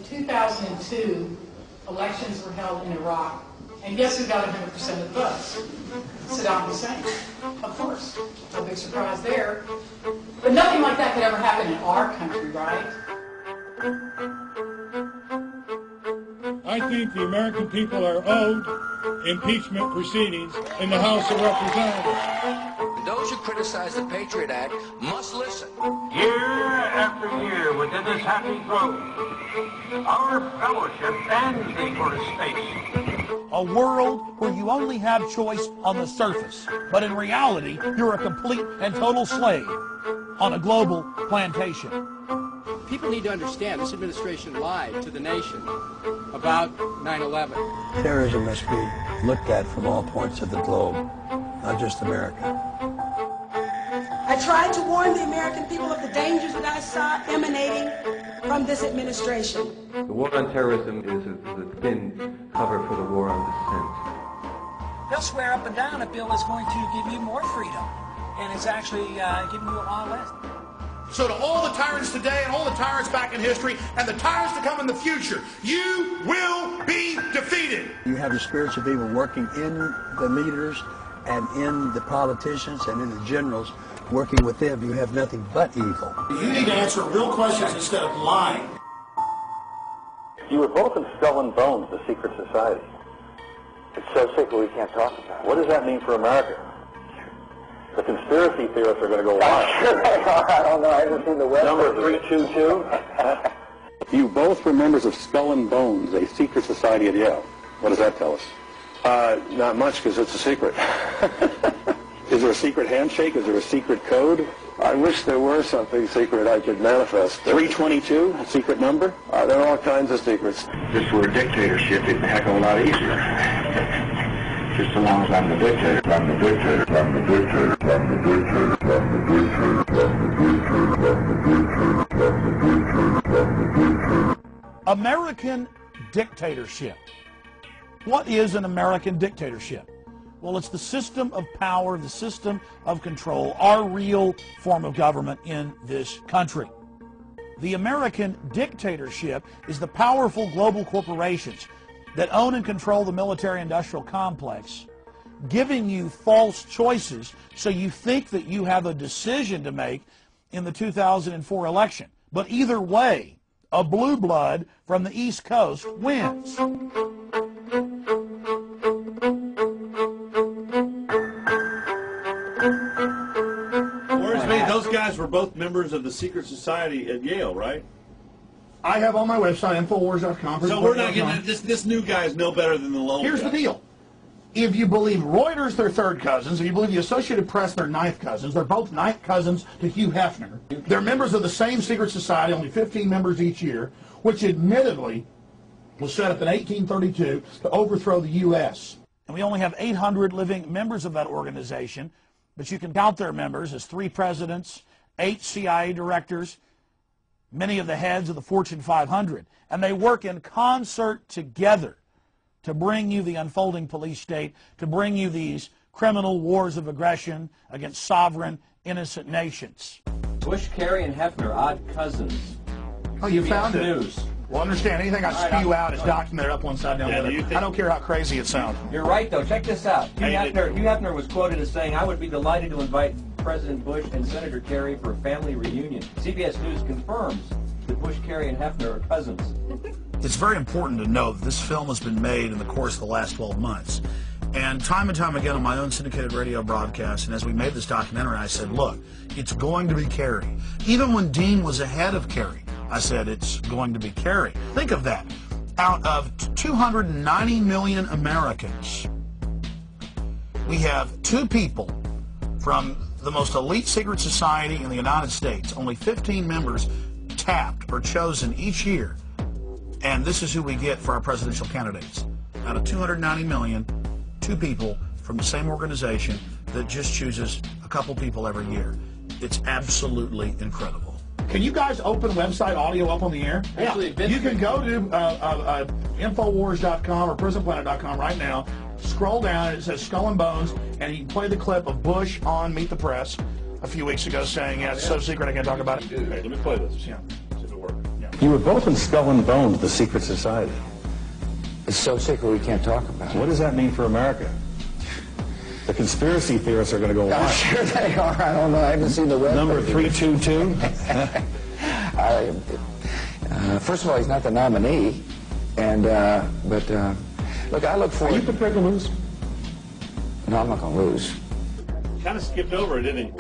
In 2002, elections were held in Iraq, and guess who got 100% of the votes? Saddam Hussein, of course. No big surprise there. But nothing like that could ever happen in our country, right? I think the American people are owed impeachment proceedings in the House of Representatives. Those who criticize the Patriot Act must listen. Year after year within this happy grove, our fellowship stands before a space. A world where you only have choice on the surface, but in reality, you're a complete and total slave on a global plantation. People need to understand this administration lied to the nation about 9/11. Terrorism must be looked at from all points of the globe, not just America. I tried to warn the American people of the dangers that I saw emanating from this administration. The war on terrorism is a thin cover for the war on dissent. They'll swear up and down a bill is going to give you more freedom, and it's actually giving you a lot less. So to all the tyrants today and all the tyrants back in history and the tyrants to come in the future, you will be defeated. You have the spirits of evil working in the leaders and in the politicians and in the generals working with them. You have nothing but evil. You need to answer real questions instead of lying. You were both in Skull and Bones, the secret society. It's so secret we can't talk about it. What does that mean for America? The conspiracy theorists are going to go wild. I don't know. I haven't seen the web. Number 322. You both were members of Skull and Bones, a secret society at Yale. What does that tell us? Not much, because it's a secret. Is there a secret handshake? Is there a secret code? I wish there were something secret I could manifest. 322, a secret number? There are all kinds of secrets. If this were a dictatorship, it'd be a heck of a lot easier. Just so long as I'm the dictator, I'm the dictator, I'm the dictator, I'm the dictator, I'm the dictator, I'm the dictator, I'm the dictator, I'm the dictator, I'm the dictator. American dictatorship. What is an American dictatorship? Well, it's the system of power, the system of control, our real form of government in this country. The American dictatorship is the powerful global corporations that own and control the military-industrial complex, giving you false choices so you think that you have a decision to make in the 2004 election. But either way, a blue blood from the East Coast wins. Those guys were both members of the secret society at Yale, right? I have on my website, Infowars.com. So we're not getting this new guy is no better than the lone Here's guy. the deal. If you believe Reuters, they're third cousins. If you believe the Associated Press, they're ninth cousins. They're both ninth cousins to Hugh Hefner. They're members of the same secret society, only 15 members each year, which admittedly was set up in 1832 to overthrow the U.S. And we only have 800 living members of that organization, but you can count their members as 3 presidents, 8 CIA directors, many of the heads of the Fortune 500. And they work in concert together to bring you the unfolding police state, to bring you these criminal wars of aggression against sovereign, innocent nations. Bush, Kerry, and Hefner, odd cousins. Oh, you found it. News. Well, understand, anything I spew out is documented up one side down the other. I don't care how crazy it sounds. You're right, though. Check this out. Hugh Hefner was quoted as saying, "I would be delighted to invite President Bush and Senator Kerry for a family reunion." CBS News confirms that Bush, Kerry, and Hefner are cousins. It's very important to know that this film has been made in the course of the last 12 months. And time again on my own syndicated radio broadcast, and as we made this documentary, I said, look, it's going to be Kerry. Even when Dean was ahead of Kerry, I said it's going to be Kerry. Think of that. Out of 290 million Americans, we have 2 people from the most elite secret society in the United States, only 15 members tapped or chosen each year. And this is who we get for our presidential candidates. Out of 290 million, 2 people from the same organization that just chooses a couple people every year. It's absolutely incredible. Can you guys open website audio up on the air? Yeah. You can go to Infowars.com or PrisonPlanet.com right now. Scroll down, it says Skull and Bones, and you can play the clip of Bush on Meet the Press a few weeks ago saying, yeah, it's so secret I can't talk about it. Let me play this. Yeah. See if it works. Yeah. You were both in Skull and Bones, the secret society. It's so secret we can't talk about it. What does that mean for America? The conspiracy theorists are going to go I'm wild. sure they are. I don't know. I haven't seen the web. Number 322? First of all, he's not the nominee. And, look, I look forward... Are you prepared to lose? No, I'm not going to lose. Kind of skipped over it, didn't he?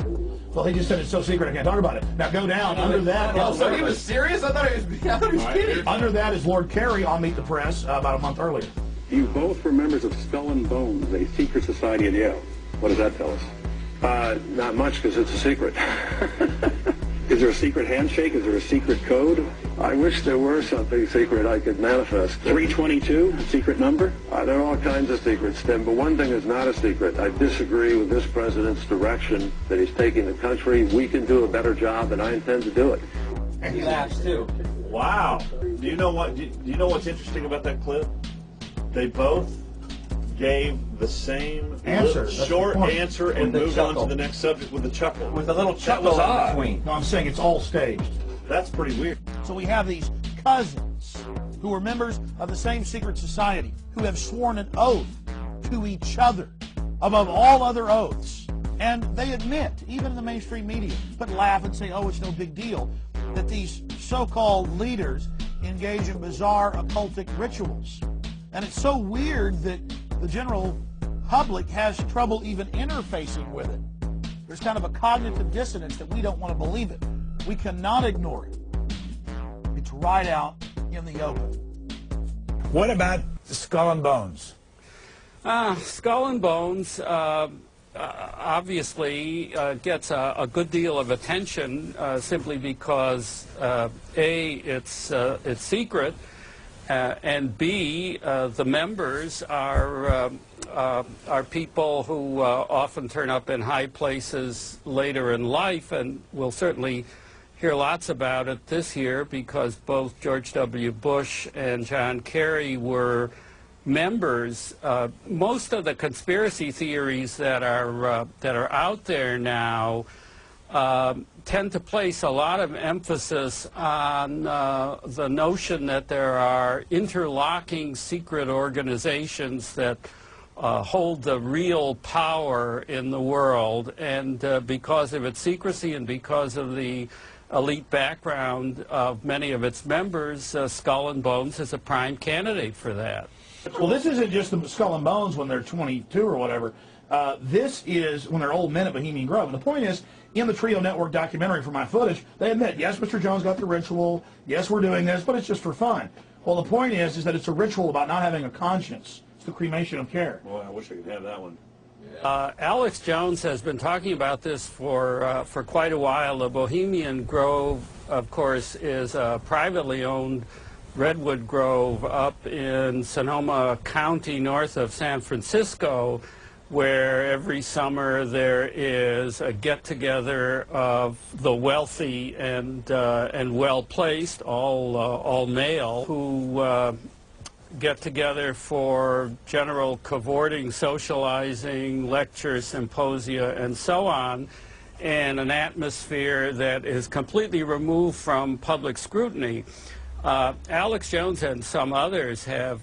Well, he just said it's so secret I can't talk about it. Now go down. Under that... Oh, so he was serious? I thought he was kidding. Under that is Lord Kerry on Meet the Press about a month earlier. You both were members of Skull and Bones, a secret society at Yale. What does that tell us? Not much, because it's a secret. Is there a secret handshake? Is there a secret code? I wish there were something secret I could manifest. 322, a secret number? There are all kinds of secrets, Tim, but one thing is not a secret. I disagree with this president's direction that he's taking the country. We can do a better job, and I intend to do it. And he laughs, too. Wow. Do you know what's interesting about that clip? They both gave the same short answer and moved on to the next subject with a chuckle. With a little chuckle in between. No, I'm saying it's all staged. That's pretty weird. So we have these cousins who are members of the same secret society who have sworn an oath to each other above all other oaths. And they admit, even in the mainstream media, but laugh and say, oh, it's no big deal, that these so-called leaders engage in bizarre occultic rituals. And it's so weird that the general public has trouble even interfacing with it. There's kind of a cognitive dissonance that we don't want to believe it. We cannot ignore it. It's right out in the open. What about Skull and Bones? Skull and Bones obviously gets a good deal of attention simply because A, it's secret, and B, the members are people who often turn up in high places later in life, and will certainly hear lots about it this year because both George W. Bush and John Kerry were members. Most of the conspiracy theories that are out there now tend to place a lot of emphasis on the notion that there are interlocking secret organizations that hold the real power in the world, and because of its secrecy and because of the elite background of many of its members, Skull and Bones is a prime candidate for that. Well, this isn't just the Skull and Bones when they're 22 or whatever. This is when they're old men at Bohemian Grove. And the point is, in the Trio Network documentary for my footage, they admit, yes, Mr. Jones got the ritual, yes, we're doing this, but it's just for fun. Well, the point is that it's a ritual about not having a conscience. It's the cremation of care. Boy, I wish I could have that one. Alex Jones has been talking about this for quite a while. The Bohemian Grove, of course, is a privately owned redwood grove up in Sonoma County, north of San Francisco, where every summer there is a get-together of the wealthy and well-placed, all male, who get together for general cavorting, socializing, lectures, symposia, and so on, in an atmosphere that is completely removed from public scrutiny. Alex Jones and some others have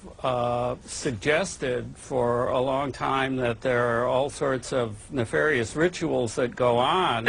suggested for a long time that there are all sorts of nefarious rituals that go on.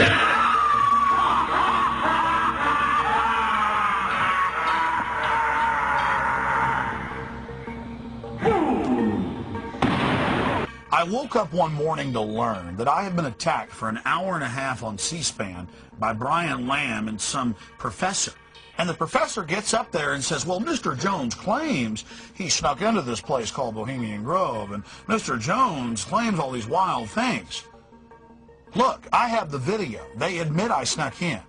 I woke up one morning to learn that I have been attacked for an hour and a half on C-SPAN by Brian Lamb and some professor. And the professor gets up there and says, well, Mr. Jones claims he snuck into this place called Bohemian Grove, and Mr. Jones claims all these wild things. Look, I have the video. They admit I snuck in.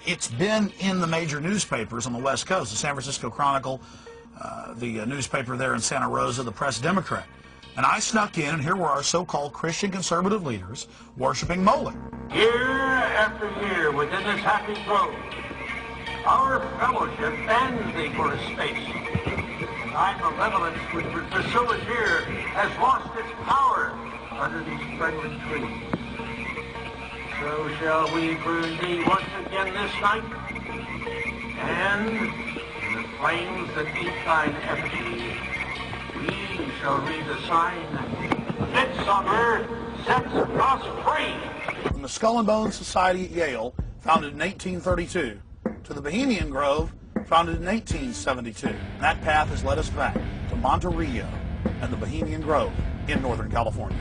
It's been in the major newspapers on the West Coast, the San Francisco Chronicle, the newspaper there in Santa Rosa, the Press Democrat. And I snuck in, and here were our so-called Christian conservative leaders worshiping Moloch. Year after year within this happy grove, our fellowship bends thee for a space. Thy malevolence which would pursue us here has lost its power under these friendly trees. So shall we burn thee once again this night, and flames that eat thine effigy, we shall read the sign, Midsummer sets us free. From the Skull and Bones Society at Yale, founded in 1832, to the Bohemian Grove, founded in 1872. That path has led us back to Monterio and the Bohemian Grove in Northern California.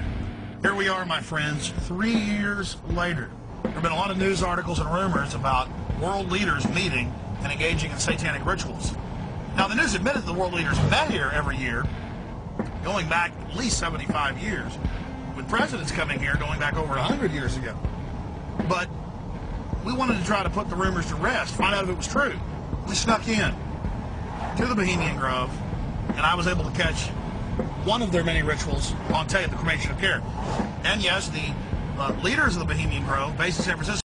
Here we are, my friends, 3 years later. There have been a lot of news articles and rumors about world leaders meeting and engaging in satanic rituals. Now, the news admitted the world leaders met here every year, going back at least 75 years, with presidents coming here going back over 100 years ago. But we wanted to try to put the rumors to rest, find out if it was true. We snuck in to the Bohemian Grove, and I was able to catch one of their many rituals on tape, the cremation of care. And yes, the leaders of the Bohemian Grove, based in San Francisco,